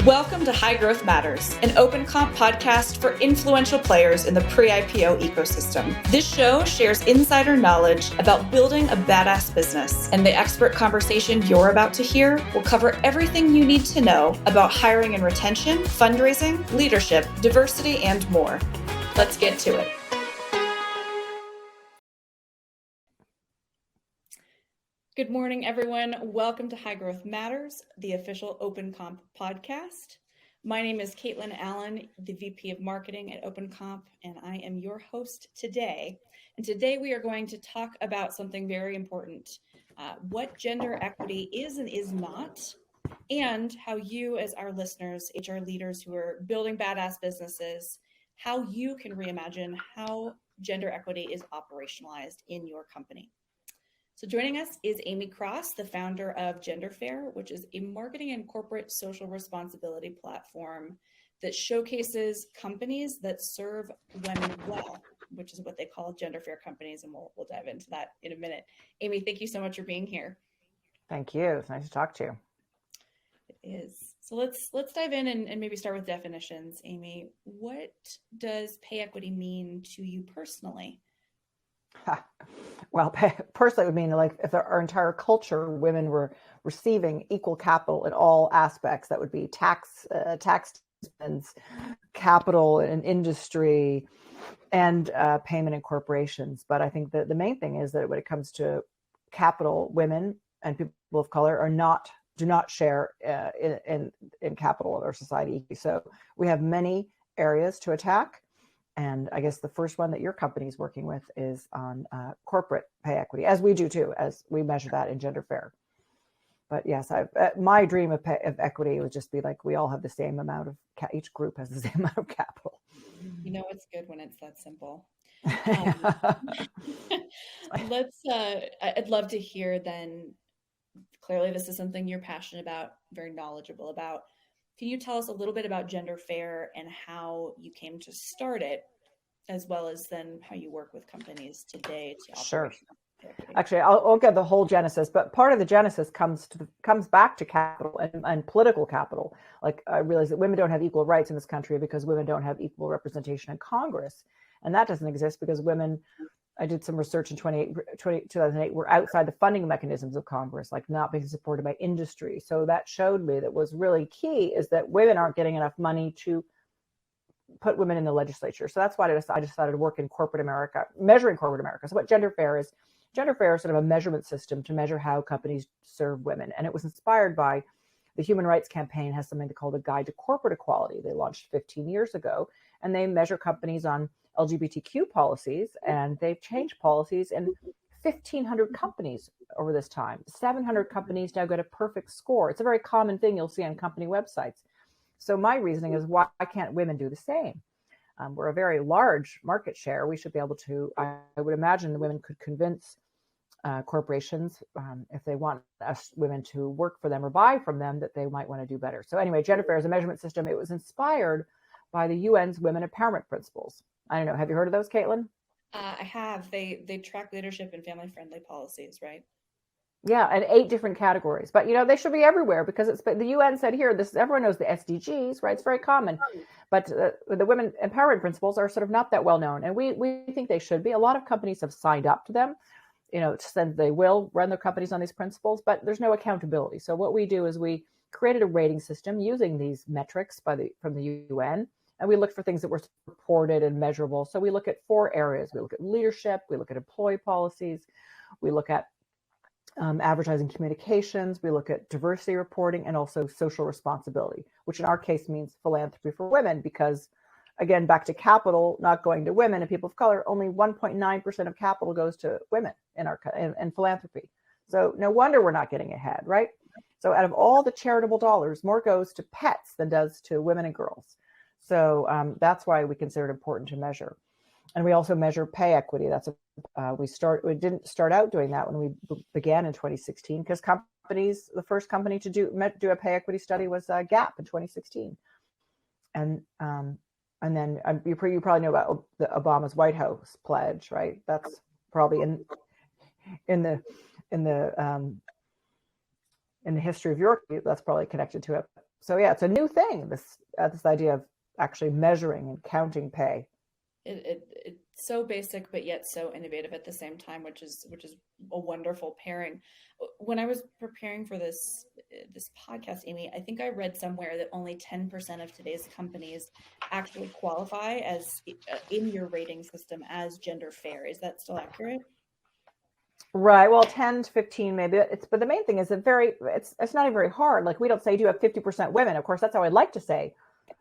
Welcome to High Growth Matters, an open comp podcast for influential players in the pre-IPO ecosystem. This show shares insider knowledge about building a badass business, and the expert conversation you're about to hear will cover everything you need to know about hiring and retention, fundraising, leadership, diversity, and more. Let's get to it. Good morning, everyone. Welcome to High Growth Matters, the official Open Comp podcast. My name is Caitlin Allen, the VP of Marketing at Open Comp, and I am your host today. And today we are going to talk about something very important, what gender equity is and is not, and how you as our listeners, HR leaders who are building badass businesses, how you can reimagine how gender equity is operationalized in your company. So joining us is Amy Cross, the founder of Gender Fair, which is a marketing and corporate social responsibility platform that showcases companies that serve women well, which is what they call Gender Fair companies. And we'll dive into that in a minute. Amy, thank you so much for being here. Thank you. It's nice to talk to you. It is. So let's dive in and maybe start with definitions. Amy, what does pay equity mean to you personally? Well, personally, it would mean like if our entire culture, women were receiving equal capital in all aspects. That would be tax payments, capital in industry, and payment in corporations. But I think that the main thing is that when it comes to capital, women and people of color do not share in capital in our society. So we have many areas to attack. And I guess the first one that your company is working with is on corporate pay equity, as we do too, as we measure that in Gender Fair. But yes, my dream of equity would just be like we all have the same amount of, each group has the same amount of capital. You know, it's good when it's that simple. I'd love to hear then, clearly this is something you're passionate about, very knowledgeable about. Can you tell us a little bit about Gender Fair and how you came to start it, as well as then how you work with companies today to Sure. Actually, I'll get the whole genesis, but part of the genesis comes back to capital and political capital. Like I realize that women don't have equal rights in this country because women don't have equal representation in Congress. And that doesn't exist because women, I did some research in 2008, were outside the funding mechanisms of Congress, like not being supported by industry. So that showed me that was really key is that women aren't getting enough money to put women in the legislature. So that's why I decided to work in corporate America, measuring corporate America. So what Gender Fair is sort of a measurement system to measure how companies serve women. And it was inspired by the Human Rights Campaign has something called a Guide to Corporate Equality. They launched 15 years ago, and they measure companies on LGBTQ policies, and they've changed policies in 1,500 companies over this time. 700 companies now get a perfect score. It's a very common thing you'll see on company websites. So my reasoning is, why can't women do the same? We're a very large market share. We should be able to, I would imagine the women could convince corporations, if they want us women to work for them or buy from them, that they might want to do better. So anyway, Gender Fair is a measurement system. It was inspired by the UN's Women Empowerment Principles. I don't know. Have you heard of those, Caitlin? I have. They track leadership and family-friendly policies, right? Yeah, and 8 different categories. But, they should be everywhere because the UN said here, everyone knows the SDGs, right? It's very common. But the Women Empowerment Principles are sort of not that well known. And we think they should be. A lot of companies have signed up to them, said they will run their companies on these principles, but there's no accountability. So what we do is we created a rating system using these metrics from the UN. And we look for things that were reported and measurable. So we look at 4 areas. We look at leadership, we look at employee policies, we look at advertising communications, we look at diversity reporting, and also social responsibility, which in our case means philanthropy for women, because again, back to capital not going to women and people of color, only 1.9% of capital goes to women in philanthropy. So no wonder we're not getting ahead, right? So out of all the charitable dollars, more goes to pets than does to women and girls. So that's why we consider it important to measure. And we also measure pay equity. We didn't start out doing that when we began in 2016 because the first company to do a pay equity study was Gap in 2016. And then you probably know about Obama's White House pledge, right? That's probably in the history of your, that's probably connected to it. So yeah, it's a new thing. This idea of actually measuring and counting pay. It's so basic but yet so innovative at the same time, which is a wonderful pairing. When I was preparing for this podcast, Amy, I think I read somewhere that only 10% of today's companies actually qualify as in your rating system as gender fair. Is that still accurate? Right. Well, 10 to 15 maybe. But the main thing is it's not even very hard. Like we don't say, do you have 50% women? Of course, that's how I'd like to say.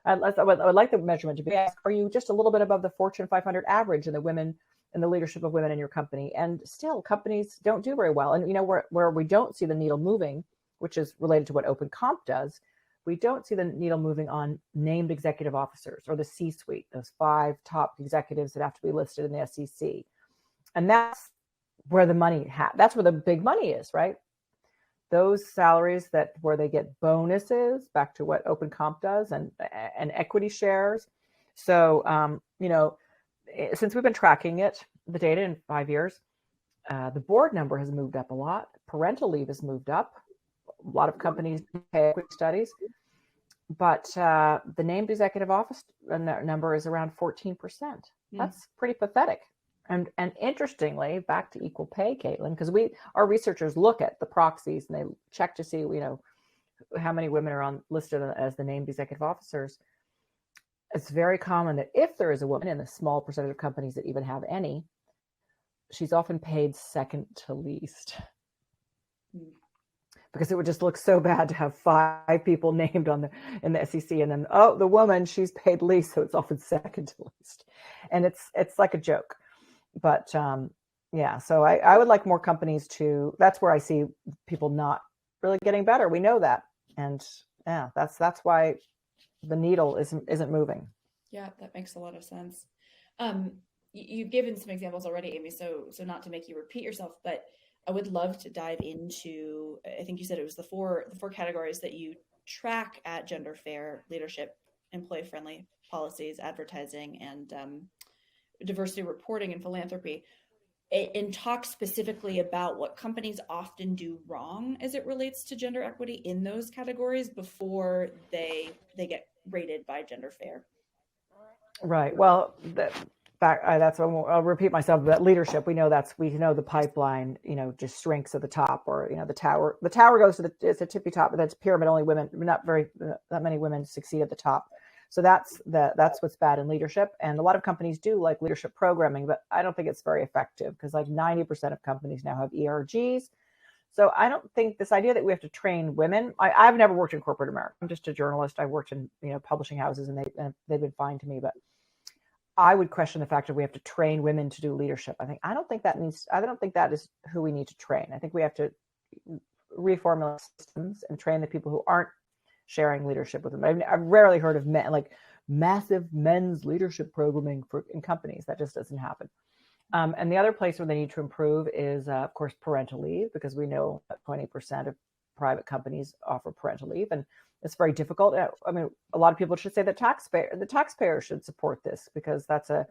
I would like the measurement to be asked, are you just a little bit above the Fortune 500 average in the leadership of women in your company? And still companies don't do very well. And where we don't see the needle moving, which is related to what Open Comp does, we don't see the needle moving on named executive officers or the C-suite, those 5 top executives that have to be listed in the SEC. And that's where that's where the big money is, right? Those salaries where they get bonuses, back to what Open Comp does, and equity shares. So, since we've been tracking the data in 5 years, the board number has moved up a lot. Parental leave has moved up. A lot of companies pay equity studies, but the named executive office number is around 14%. That's pretty pathetic. And interestingly, back to equal pay, Caitlin, because our researchers look at the proxies and they check to see, how many women are listed as the named executive officers. It's very common that if there is a woman in the small percentage of companies that even have any, she's often paid second to least. Because it would just look so bad to have 5 people named in the SEC, and then the woman, she's paid least, so it's often second to least, and it's like a joke. But so I would like more companies to. That's where I see people not really getting better. We know that, and that's why the needle isn't moving. Yeah, that makes a lot of sense. You've given some examples already, Amy. So not to make you repeat yourself, but I would love to dive into. I think you said it was the four categories that you track at Gender Fair: leadership, employee friendly policies, advertising, and diversity reporting and philanthropy, and talk specifically about what companies often do wrong as it relates to gender equity in those categories before they get rated by Gender Fair. Right. Well, that's I'll repeat myself. But leadership, we know the pipeline, just shrinks at the top, or the tower goes to it's a tippy top, but that's pyramid. Only women, not that many women succeed at the top. So that's what's bad in leadership. And a lot of companies do like leadership programming, but I don't think it's very effective because like 90% of companies now have ERGs. So I don't think this idea that we have to train women. I've never worked in corporate America. I'm just a journalist. I worked in publishing houses, and they've been fine to me. But I would question the fact that we have to train women to do leadership. I don't think that is who we need to train. I think we have to reformulate systems and train the people who aren't sharing leadership with them. I've rarely heard of men, like massive men's leadership programming in companies. That just doesn't happen. And the other place where they need to improve is, of course, parental leave, because we know that 20% of private companies offer parental leave, and it's very difficult. I mean, a lot of people should say the taxpayer should support this, because that's a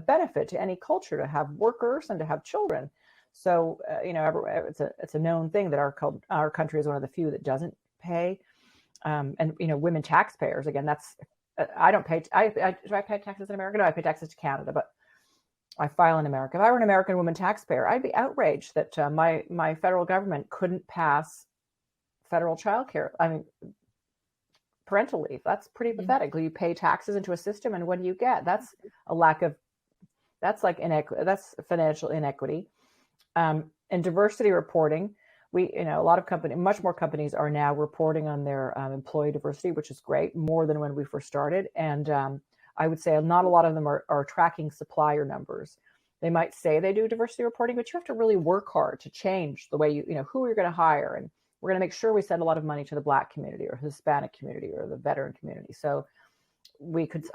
benefit to any culture to have workers and to have children. So, it's a known thing that our country is one of the few that doesn't pay. And women taxpayers, again, I don't pay. Do I pay taxes in America? No, I pay taxes to Canada, but I file in America. If I were an American woman taxpayer, I'd be outraged that my federal government couldn't pass federal childcare. I mean, parental leave. That's pretty pathetic. You pay taxes into a system, and what do you get? That's like inequity. That's financial inequity. And diversity reporting. A lot of much more companies are now reporting on their employee diversity, which is great, more than when we first started. And I would say not a lot of them are tracking supplier numbers. They might say they do diversity reporting, but you have to really work hard to change the way who you're going to hire. And we're going to make sure we send a lot of money to the Black community or Hispanic community or the veteran community. So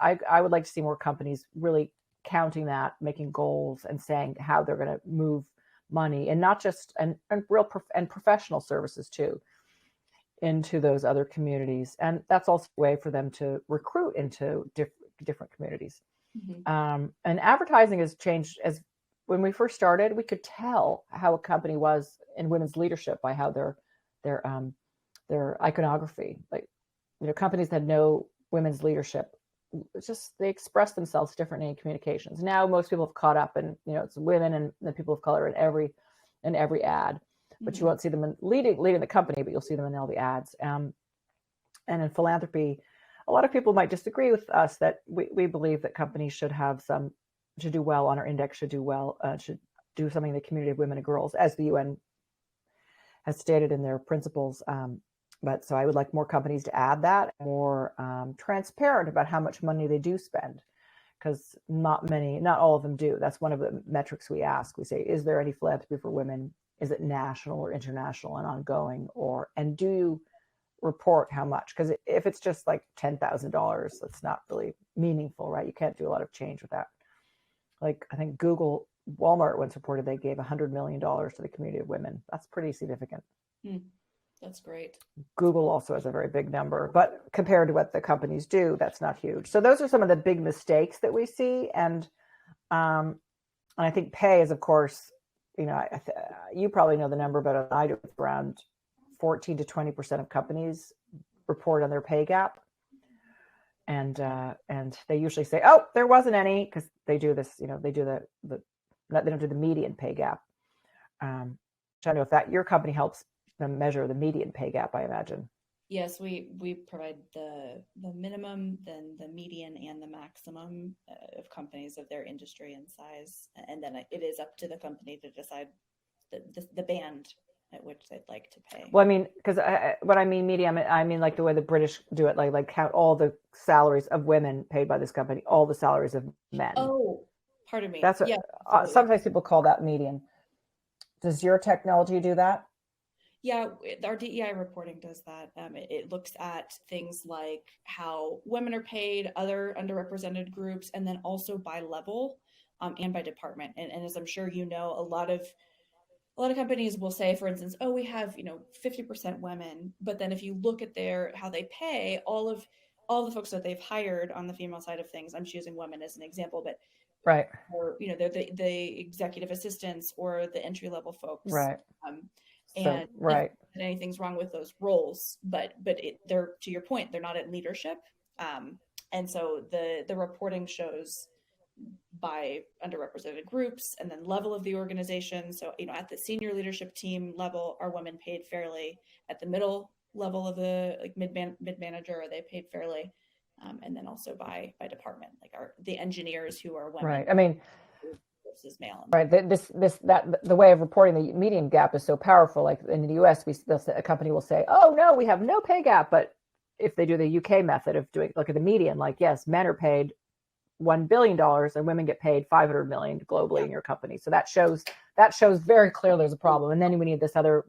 I would like to see more companies really counting that, making goals, and saying how they're going to move money, and not just and professional services too, into those other communities. And that's also a way for them to recruit into different communities. Mm-hmm. And advertising has changed. As when we first started, we could tell how a company was in women's leadership by how their iconography, like companies that had no women's leadership, it's just they express themselves differently in communications. Now most people have caught up, and it's women and the people of color in every ad, but you won't see them in leading the company, but you'll see them in all the ads. And in philanthropy, a lot of people might disagree with us that we believe that companies should do well on our index, should do something in the community of women and girls, as the UN has stated in their principles. But so I would like more companies to add that, more transparent about how much money they do spend, because not all of them do. That's one of the metrics we ask. We say, is there any philanthropy for women? Is it national or international and ongoing? And do you report how much? Because if it's just like $10,000, that's not really meaningful, right? You can't do a lot of change with that. Like I think Walmart once reported they gave $100 million to the community of women. That's pretty significant. That's great. Google also has a very big number, but compared to what the companies do, that's not huge. So those are some of the big mistakes that we see. And I think pay is, of course, you probably know the number, but I do, around 14 to 20% of companies report on their pay gap. And they usually say, oh, there wasn't any, because they do this, they don't do the median pay gap. I don't know if that your company helps them measure the median pay gap, I imagine. Yes, we provide the minimum, then the median, and the maximum of companies of their industry and size, and then it is up to the company to decide the band at which they'd like to pay. Well, I mean, because what I mean median, I mean like the way the British do it, like count all the salaries of women paid by this company, all the salaries of men. Oh, pardon me. That's what sometimes people call that median. Does your technology do that? Yeah, our DEI reporting does that. It looks at things like how women are paid, other underrepresented groups, and then also by level and by department. And as I'm sure you know, a lot of companies will say, for instance, oh, we have 50% women, but then if you look at how they pay, all the folks that they've hired on the female side of things, I'm choosing women as an example, but right, or they're the executive assistants or the entry level folks, right. And right, anything's wrong with those roles, but they're, to your point, they're not at leadership, and so the reporting shows by underrepresented groups and then level of the organization. So at the senior leadership team level, are women paid fairly? At the middle level of the mid manager, are they paid fairly? And then also by department, like are the engineers who are women, right? I mean, versus male. Right. The way of reporting the median gap is so powerful. Like in the US, a company will say, oh no, we have no pay gap. But if they do the UK method of look at the median, like, yes, men are paid $1 billion and women get paid 500 million globally in your company. So that shows very clearly there's a problem. And then we need this other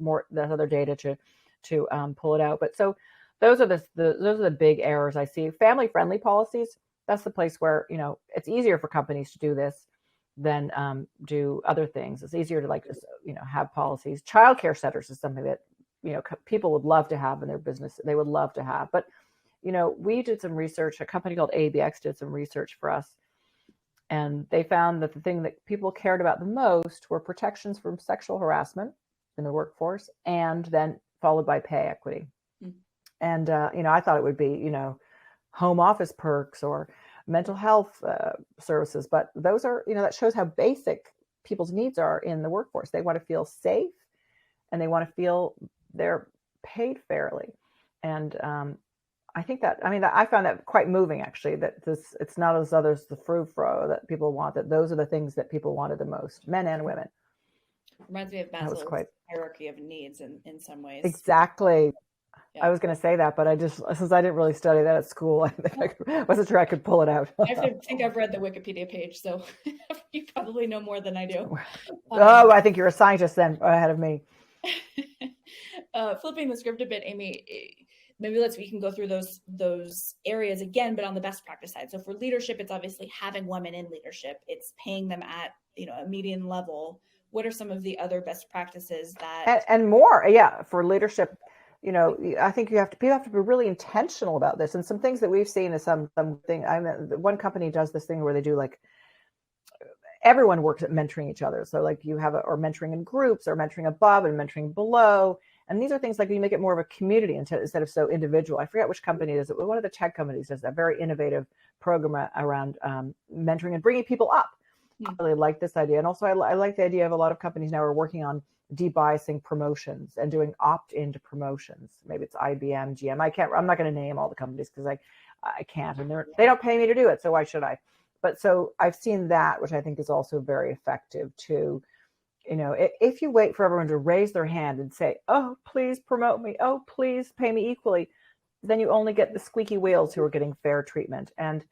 data to pull it out. But so those are the big errors I see. Family friendly policies. That's the place where, it's easier for companies to do this than do other things. It's easier to have policies. Childcare centers is something that, people would love to have in their business. They would love to have, but we did some research, a company called ABX did some research for us, and they found that the thing that people cared about the most were protections from sexual harassment in the workforce, and then followed by pay equity. And, I thought it would be, home office perks or mental health services, but those are, that shows how basic people's needs are in the workforce. They want to feel safe and they want to feel they're paid fairly. And I think I found that quite moving, actually, that it's not as others, the frou-frou that people want, that those are the things that people wanted the most, men and women. Reminds me of Maslow's hierarchy of needs in some ways. Exactly. Yeah. I was going to say that, but since I didn't really study that at school, I wasn't sure I could pull it out. I think I've read the Wikipedia page, so you probably know more than I do. I think you're a scientist then, ahead of me. Flipping the script a bit, Amy, maybe we can go through those areas again, but on the best practice side. So for leadership, it's obviously having women in leadership. It's paying them at a median level. What are some of the other best practices that and more? Yeah, for leadership. I think people have to be really intentional about this. And some things that we've seen is something. One company does this thing where they do everyone works at mentoring each other. So you have or mentoring in groups or mentoring above and mentoring below. And these are things like you make it more of a community instead of so individual. I forget which company it is. One of the tech companies does that very innovative program around mentoring and bringing people up. I really like this idea. And also I like the idea of a lot of companies now are working on debiasing promotions and doing opt-in to promotions. Maybe it's IBM, GM. I'm not going to name all the companies because I can't, and they don't pay me to do it. So why should I? But so I've seen that, which I think is also very effective too. If you wait for everyone to raise their hand and say, oh, please promote me, oh, please pay me equally, then you only get the squeaky wheels who are getting fair treatment. And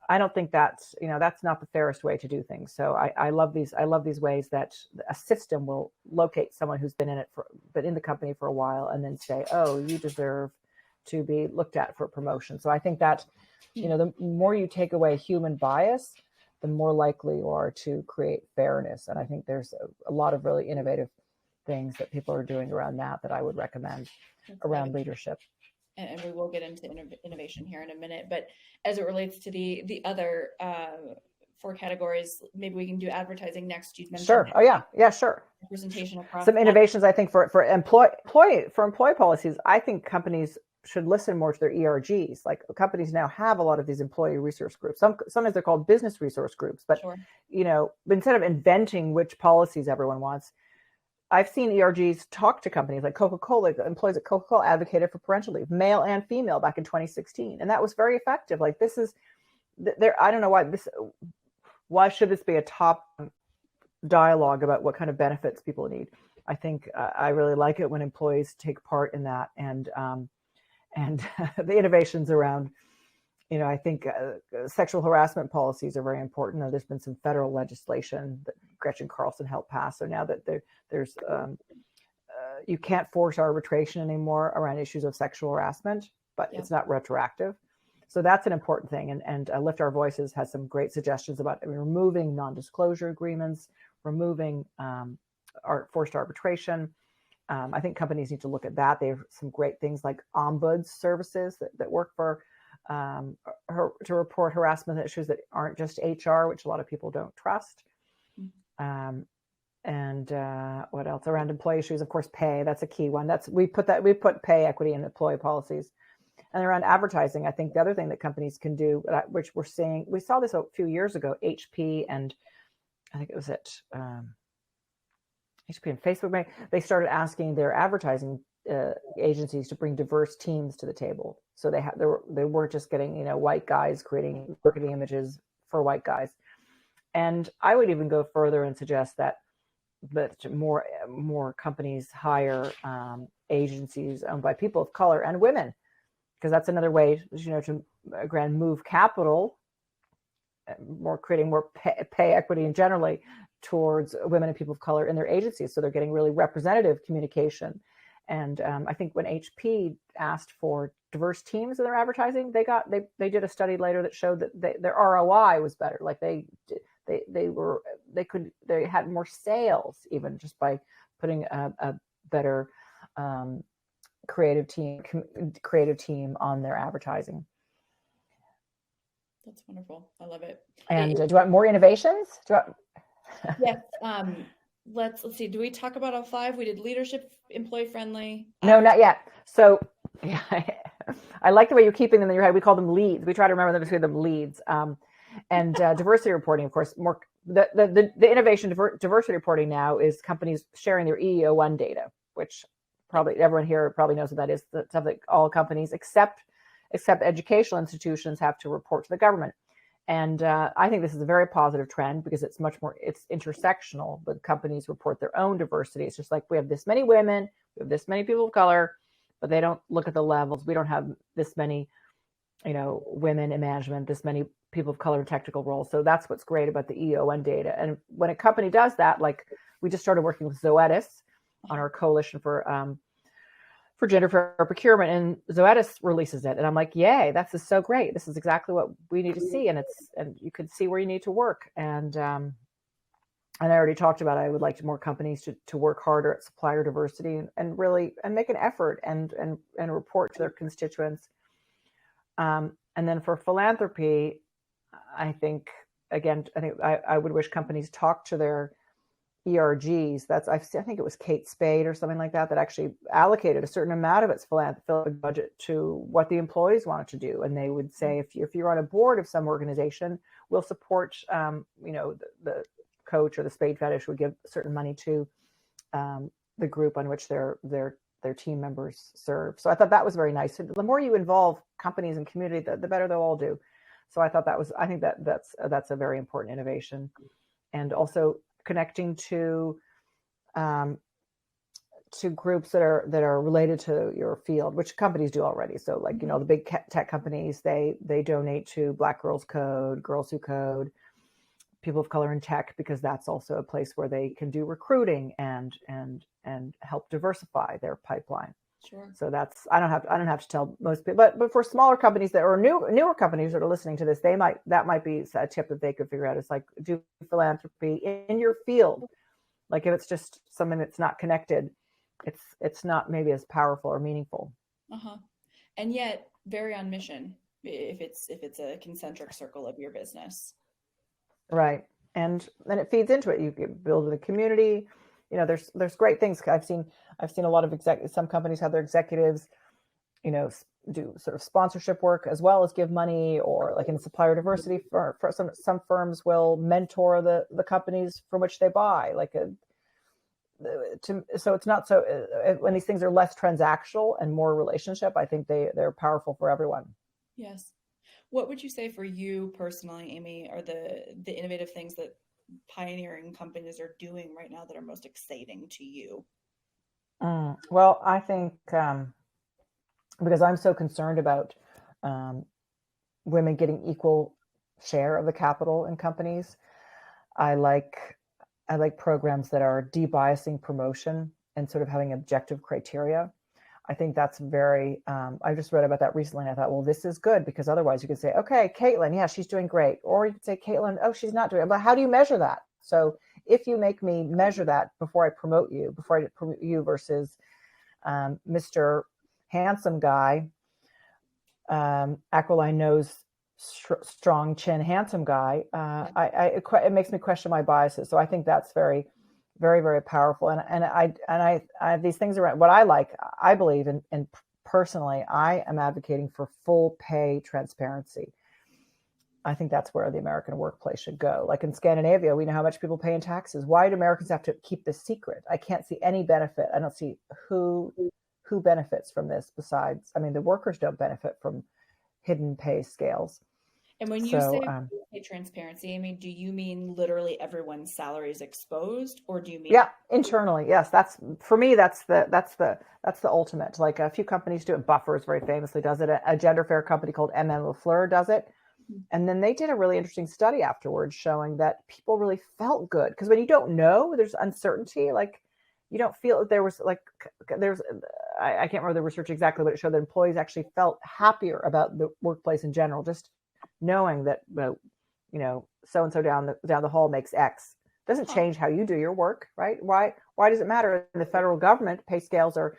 I don't think that's not the fairest way to do things. So I love these ways that a system will locate someone who's been in the company for a while and then say, oh, you deserve to be looked at for promotion. So I think that, the more you take away human bias, the more likely you are to create fairness. And I think there's a lot of really innovative things that people are doing around that I would recommend around leadership. And we will get into innovation here in a minute. But as it relates to the other 4 categories, maybe we can do advertising next. You'd mentioned sure. Oh yeah, sure. Representation across some innovations. I think for employee policies, I think companies should listen more to their ERGs. Like companies now have a lot of these employee resource groups. Sometimes they're called business resource groups, but sure. Instead of inventing which policies everyone wants, I've seen ERGs talk to companies like Coca-Cola. Employees at Coca-Cola advocated for parental leave, male and female, back in 2016, and that was very effective. Like this is there. I don't know why should this be a top dialogue about what kind of benefits people need. I think I really like it when employees take part in that, and the innovations around, I think sexual harassment policies are very important. Now, there's been some federal legislation that Gretchen Carlson helped pass. So now that there's you can't force arbitration anymore around issues of sexual harassment, but it's not retroactive. So that's an important thing. And Lift Our Voices has some great suggestions about removing non-disclosure agreements, removing forced arbitration. I think companies need to look at that. They have some great things like ombuds services that work for to report harassment issues that aren't just HR, which a lot of people don't trust. And what else around employee issues? Of course, pay. That's a key one. We put pay equity in employee policies. And around advertising, I think the other thing that companies can do, which we saw this a few years ago, HP and I think it was at HP and Facebook, they started asking their advertising agencies to bring diverse teams to the table. So they weren't just getting white guys creating marketing images for white guys. And I would even go further and suggest that more companies hire agencies owned by people of color and women, because that's another way to again move capital, creating more pay equity and generally towards women and people of color in their agencies. So they're getting really representative communication. And I think when HP asked for diverse teams in their advertising, they did a study later that showed that their ROI was better. Like they had more sales even just by putting a better creative team on their advertising. That's wonderful. I love it. And do you want more innovations? Yes. Let's see. Do we talk about all 5? We did leadership, employee friendly. No, not yet. So yeah, I like the way you're keeping them in your head. We call them leads. We try to remember them to say them leads. And diversity reporting, of course, more the innovation diversity reporting now is companies sharing their EEO1 data, which probably everyone here probably knows what that is. That's something all companies except educational institutions have to report to the government. And I think this is a very positive trend because it's intersectional. But companies report their own diversity. It's just like we have this many women, we have this many people of color, but they don't look at the levels. We don't have this many, women in management, this many people of color in technical roles. So that's what's great about the EON data. And when a company does that, like we just started working with Zoetis on our coalition for gender fair procurement, and Zoetis releases it, and I'm like, yay, this is so great. This is exactly what we need to see, and you can see where you need to work. And I already talked about I would like more companies to work harder at supplier diversity and really make an effort and report to their constituents. And then for philanthropy, I think I would wish companies talk to their ERGs. I think it was Kate Spade or something like that actually allocated a certain amount of its philanthropic budget to what the employees wanted to do. And they would say, if you're on a board of some organization, we'll support, the coach or the Spade Foundation would give certain money to the group on which their team members serve. So I thought that was very nice. The more you involve companies and community, the better they'll all do. So I think that's a very important innovation. And also connecting to groups that are related to your field, which companies do already. So like, the big tech companies, they donate to Black Girls Code, Girls Who Code, people of color in tech, because that's also a place where they can do recruiting and help diversify their pipeline. Sure. So I don't have to tell most people, but for smaller companies that are newer companies that are listening to this, that might be a tip that they could figure out. It's like, do philanthropy in your field. Like if it's just something that's not connected, it's not maybe as powerful or meaningful. And yet very on mission if it's a concentric circle of your business. Right. And then it feeds into it. You build a community. There's great things. I've seen a lot of some companies have their executives, do sort of sponsorship work as well as give money, or like in supplier diversity for some firms will mentor the companies from which they buy, so it's not so when these things are less transactional and more relationship, I think they're powerful for everyone. Yes. What would you say for you personally, Amy, are the innovative things that pioneering companies are doing right now that are most exciting to you? Well, I think because I'm so concerned about women getting equal share of the capital in companies, I like programs that are de-biasing promotion and sort of having objective criteria. I think that's very, I just read about that recently and I thought, well, this is good, because otherwise you could say, okay, Caitlin, yeah, she's doing great. Or you could say, Caitlin, oh, she's not doing it. But how do you measure that? So if you make me measure that before I promote you versus Mr. Handsome Guy, Aquiline Nose, Strong Chin, Handsome Guy, it makes me question my biases. So I think that's very, very, very powerful. And I these things around what I believe in, and personally, I am advocating for full pay transparency. I think that's where the American workplace should go. Like in Scandinavia, we know how much people pay in taxes. Why do Americans have to keep this secret? I can't see any benefit. I don't see who benefits from this besides, the workers don't benefit from hidden pay scales. And when you say pay transparency, Amy, do you mean literally everyone's salary is exposed, or do you mean internally? Yes, that's for me. That's the ultimate. Like a few companies do it. Buffers very famously does it. A gender fair company called MM LaFleur does it. And then they did a really interesting study afterwards showing that people really felt good, because when you don't know, there's uncertainty. Like you don't feel I can't remember the research exactly, but it showed that employees actually felt happier about the workplace in general, just knowing that so and so down the hall makes X. Doesn't change how you do your work, right? Why does it matter? In the federal government, pay scales are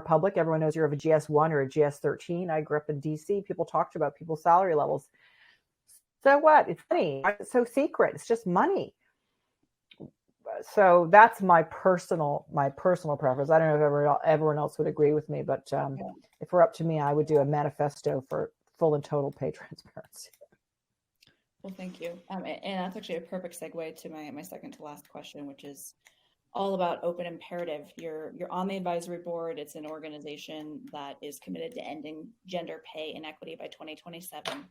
public. Everyone knows you're of a GS1 or a GS13. I grew up in DC. People talked about people's salary levels. So what? It's money. It's so secret. It's just money. So that's my personal preference. I don't know if everyone else would agree with me, but if it were up to me, I would do a manifesto for full and total pay transparency. Well, thank you. And that's actually a perfect segue to my second to last question, which is all about Open Imperative. You're on the advisory board. It's an organization that is committed to ending gender pay inequity by 2027.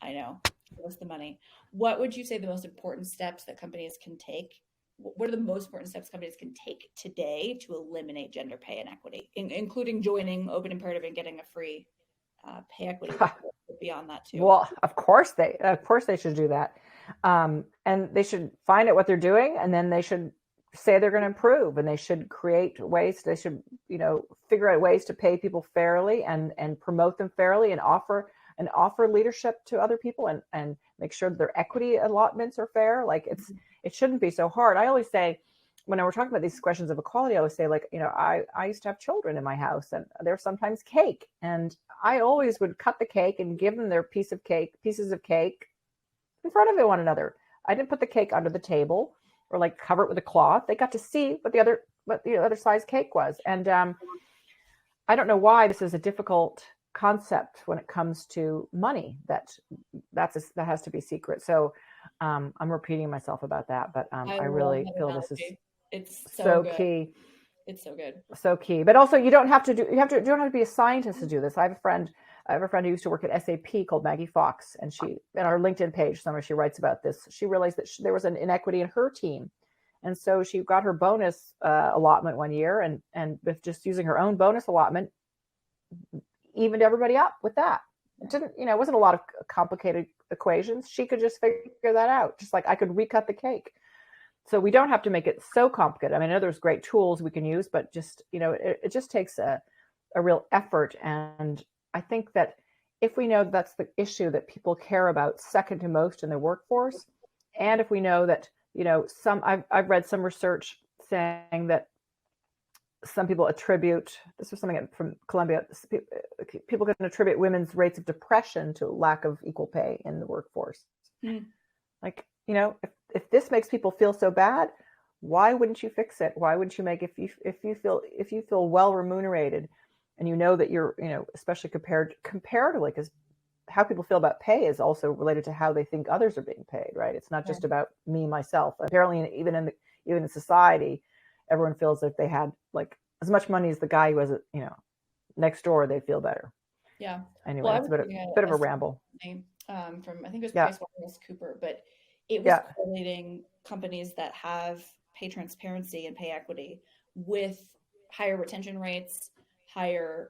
I know. Give us the money. What would you say the most important steps that companies can take? What are the most important steps companies can take today to eliminate gender pay inequity, including joining Open Imperative and getting a free pay equity beyond that too? Well, of course they should do that. And they should find out what they're doing, and then they should say they're going to improve, and they should create ways. They should, figure out ways to pay people fairly and promote them fairly and offer leadership to other people and make sure that their equity allotments are fair. Like it shouldn't be so hard. I always say, when we're talking about these questions of equality, I always say, like, I used to have children in my house, and there's sometimes cake, and I always would cut the cake and give them their pieces of cake in front of one another. I didn't put the cake under the table. or like cover it with a cloth. They got to see what the other size cake was. And I don't know why this is a difficult concept when it comes to money, that has to be secret. So I'm repeating myself about that, but I love really that feel this is analogy. It's so so good. key. It's so good. So key. But also, you don't have to be a scientist to do this. I have a friend who used to work at SAP called Maggie Fox, and she, in our LinkedIn page, somewhere she writes about this. She realized that there was an inequity in her team, and so she got her bonus allotment one year, and with just using her own bonus allotment, evened everybody up with that. It didn't, it wasn't a lot of complicated equations. She could just figure that out, just like I could recut the cake. So we don't have to make it so complicated. I mean, I know there's great tools we can use, but just, it just takes a real effort. And I think that if we know that's the issue that people care about second to most in the workforce, and if we know that, I've read some research saying that some people attribute, this was something from Columbia, people can attribute women's rates of depression to lack of equal pay in the workforce. Like, if this makes people feel so bad, why wouldn't you fix it? Why wouldn't you make, if you feel well remunerated, and that you're, especially comparatively, because how people feel about pay is also related to how they think others are being paid, right? It's not just about me, myself. Apparently, even in society, everyone feels like they had like as much money as the guy who has next door, they feel better. Yeah. Anyway, Well, it's a bit of a ramble. From, I think it was PricewaterhouseCoopers, but it was correlating companies that have pay transparency and pay equity with higher retention rates, higher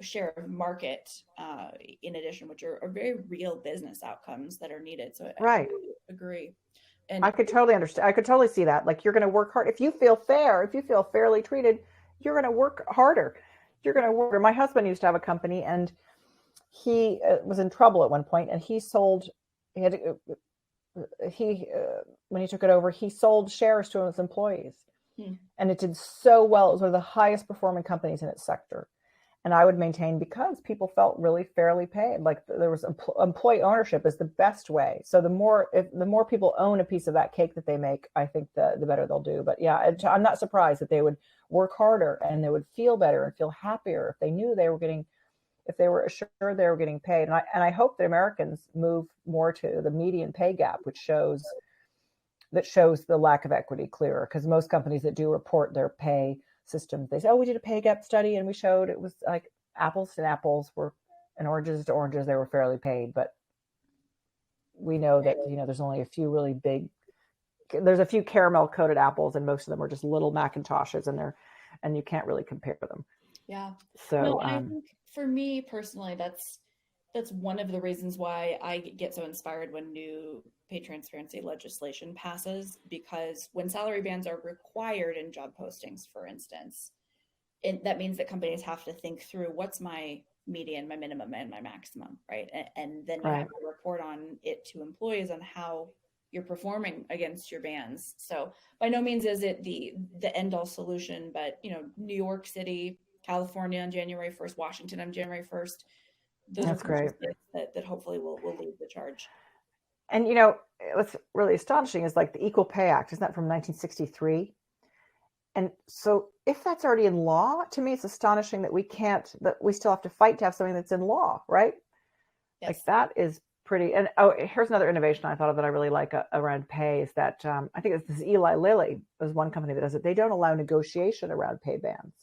share of market, in addition, which are very real business outcomes that are needed. So I totally agree. And I could totally understand. I could totally see that. Like, you're going to work hard. If you feel fairly treated, you're going to work harder. You're going to work. My husband used to have a company, and he was in trouble at one point, and when he took it over, he sold shares to his employees, and it did so well. It was one of the highest performing companies in its sector. And I would maintain, because people felt really fairly paid, like there was employee ownership is the best way. So the more people own a piece of that cake that they make, I think the better they'll do. But yeah, I'm not surprised that they would work harder and they would feel better and feel happier if they knew if they were assured they were getting paid. And I hope that Americans move more to the median pay gap, which shows the lack of equity clearer, because most companies that do report their pay systems, they say, oh, we did a pay gap study and we showed it was like apples to apples were, and oranges to oranges, they were fairly paid. But we know that there's only a few caramel coated apples, and most of them are just little Macintoshes, and you can't really compare them. Yeah. So and I think for me personally, that's one of the reasons why I get so inspired when new pay transparency legislation passes, because when salary bands are required in job postings, for instance, that means that companies have to think through what's my median, my minimum, and my maximum, right? And then you have to report on it to employees on how you're performing against your bands. So by no means is it the end all solution, but New York City, California on January 1st, Washington on January 1st. That's great. That hopefully will lead the charge. And what's really astonishing is like the Equal Pay Act, isn't that from 1963? And so if that's already in law, to me, it's astonishing that we still have to fight to have something that's in law, right? Yes. Like, that is pretty. And here's another innovation I thought of that I really like around pay is that I think this is Eli Lilly. There's one company that does it. They don't allow negotiation around pay bands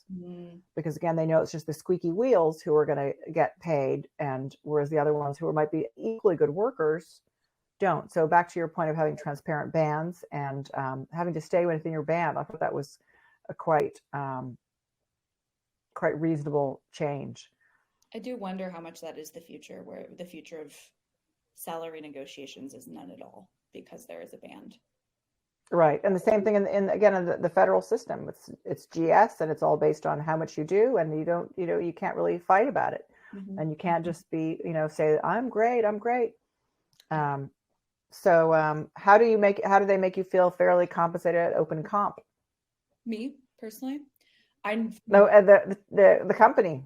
because, again, they know it's just the squeaky wheels who are going to get paid, and whereas the other ones who might be equally good workers don't. So back to your point of having transparent bands and having to stay within your band, I thought that was a quite reasonable change. I do wonder how much that is the future, where the future of salary negotiations is none at all because there is a band. Right. And the same thing in the federal system. It's GS, and it's all based on how much you do, and you can't really fight about it. And you can't just be, say, I'm great. So how do they make you feel fairly compensated at Open Comp? Me personally, the company.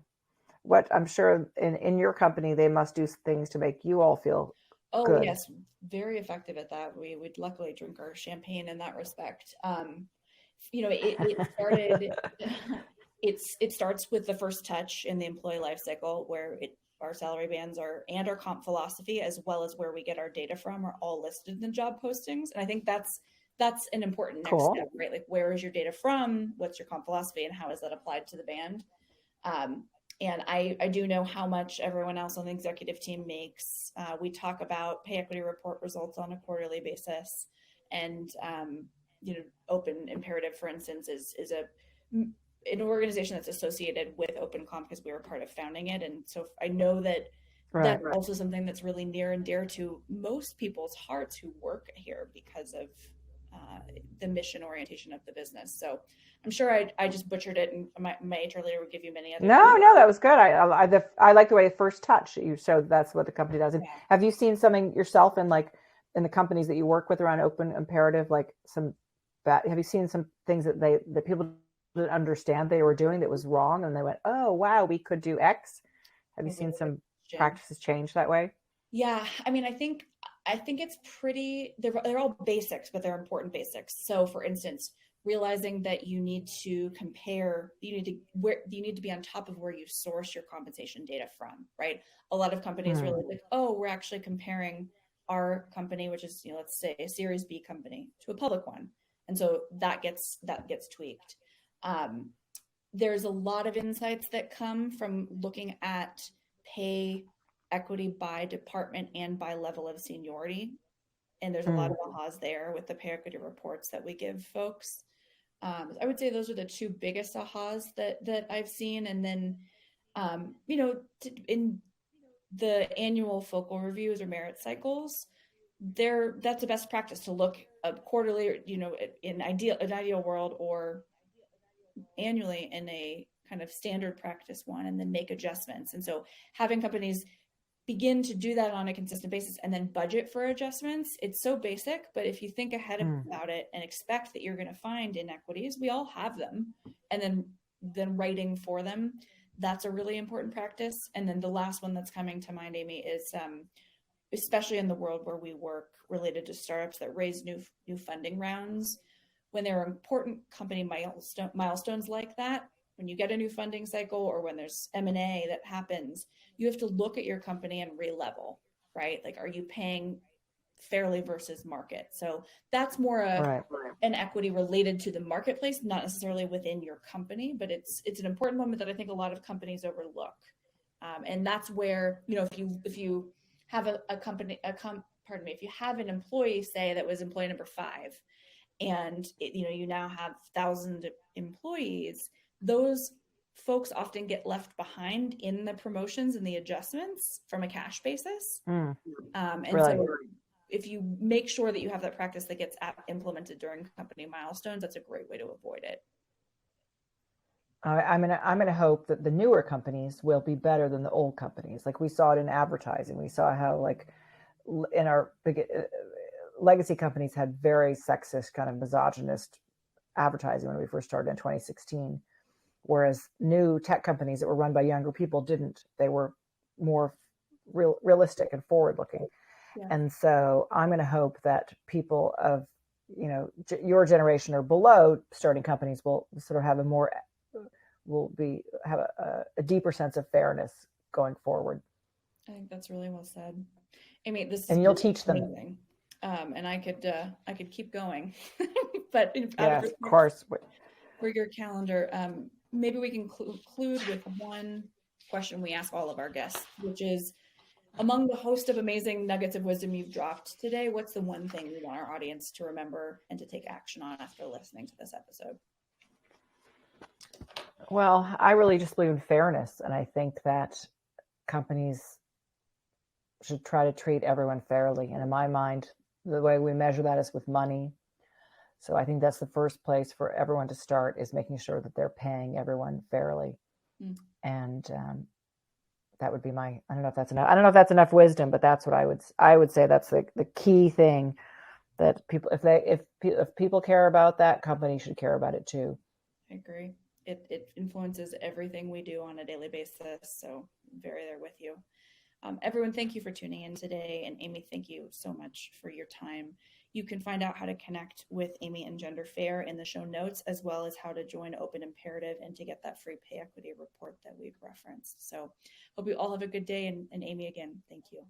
What I'm sure in your company, they must do things to make you all feel Oh Good. yes, very effective at that. We'd luckily drink our champagne in that respect. It started. It starts with the first touch in the employee life cycle, where our salary bands are and our comp philosophy, as well as where we get our data from, are all listed in the job postings. And I think that's an important next Cool. step, right? Like, where is your data from? What's your comp philosophy, and how is that applied to the band? Um, and I do know how much everyone else on the executive team makes. We talk about pay equity report results on a quarterly basis, and Open Imperative, for instance, is an organization that's associated with Open Comp because we were part of founding it, and so I know that that's also something that's really near and dear to most people's hearts who work here because of the mission orientation of the business. So I'm sure I just butchered it, and my HR leader would give you many other. No, that was good. I like the way first touch you showed. That's what the company does. And have you seen something yourself in the companies that you work with around Open Imperative, like have you seen some things that people didn't understand they were doing that was wrong, and they went, oh wow, we could do X? Have you seen some practices change that way? Yeah, I mean, I think it's pretty. They're all basics, but they're important basics. So, for instance, realizing that you need to compare, you need to be on top of where you source your compensation data from, right? A lot of companies really like, oh, we're actually comparing our company, which is, let's say a Series B company, to a public one, and so that gets tweaked. There's a lot of insights that come from looking at pay equity by department and by level of seniority. And there's a lot of ahas there with the pay equity reports that we give folks. I would say those are the two biggest ahas that I've seen. And then, in the annual focal reviews or merit cycles, that's a best practice to look quarterly, in an ideal world, or annually in a kind of standard practice one, and then make adjustments. And so having companies begin to do that on a consistent basis and then budget for adjustments, it's so basic, but if you think ahead about it and expect that you're going to find inequities, we all have them, and then writing for them, that's a really important practice. And then the last one that's coming to mind, Amy, is especially in the world where we work related to startups that raise new funding rounds, when there are important company milestones like that, when you get a new funding cycle or when there's M&A that happens, you have to look at your company and re-level, right? Like, are you paying fairly versus market? So that's more an equity related to the marketplace, not necessarily within your company, but it's an important moment that I think a lot of companies overlook. And that's where, if you have if you have an employee, say, that was employee number 5, and you now have 1,000 employees, those folks often get left behind in the promotions and the adjustments from a cash basis. So if you make sure that you have that practice that gets implemented during company milestones, that's a great way to avoid it. I'm gonna hope that the newer companies will be better than the old companies. Like we saw it in advertising. We saw how in our big legacy companies had very sexist, kind of misogynist advertising when we first started in 2016, whereas new tech companies that were run by younger people didn't. They were more realistic and forward-looking. Yeah. And so I'm going to hope that people of your generation or below starting companies will sort of have a deeper sense of fairness going forward. I think that's really well said. Amy, and you'll teach them. Amazing. And I could keep going, but yes, of course, for your calendar, maybe we can conclude with one question we ask all of our guests, which is, among the host of amazing nuggets of wisdom you've dropped today, what's the one thing you want our audience to remember and to take action on after listening to this episode? Well, I really just believe in fairness, and I think that companies should try to treat everyone fairly. And in my mind, the way we measure that is with money. So I think that's the first place for everyone to start, is making sure that they're paying everyone fairly. And that would be I don't know if that's enough. I don't know if that's enough wisdom, but that's what I would say. That's the key thing that people, if people care about that, companies should care about it too. I agree. It influences everything we do on a daily basis. So I'm very there with you. Everyone, thank you for tuning in today. And Amy, thank you so much for your time. You can find out how to connect with Amy and Gender Fair in the show notes, as well as how to join Open Imperative and to get that free pay equity report that we've referenced. So hope you all have a good day. And Amy, again, thank you.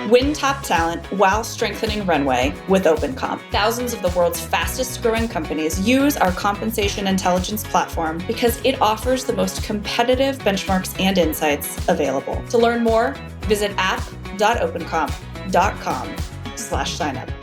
Win top talent while strengthening runway with OpenComp. Thousands of the world's fastest growing companies use our compensation intelligence platform because it offers the most competitive benchmarks and insights available. To learn more, visit app.opencomp.com/signup.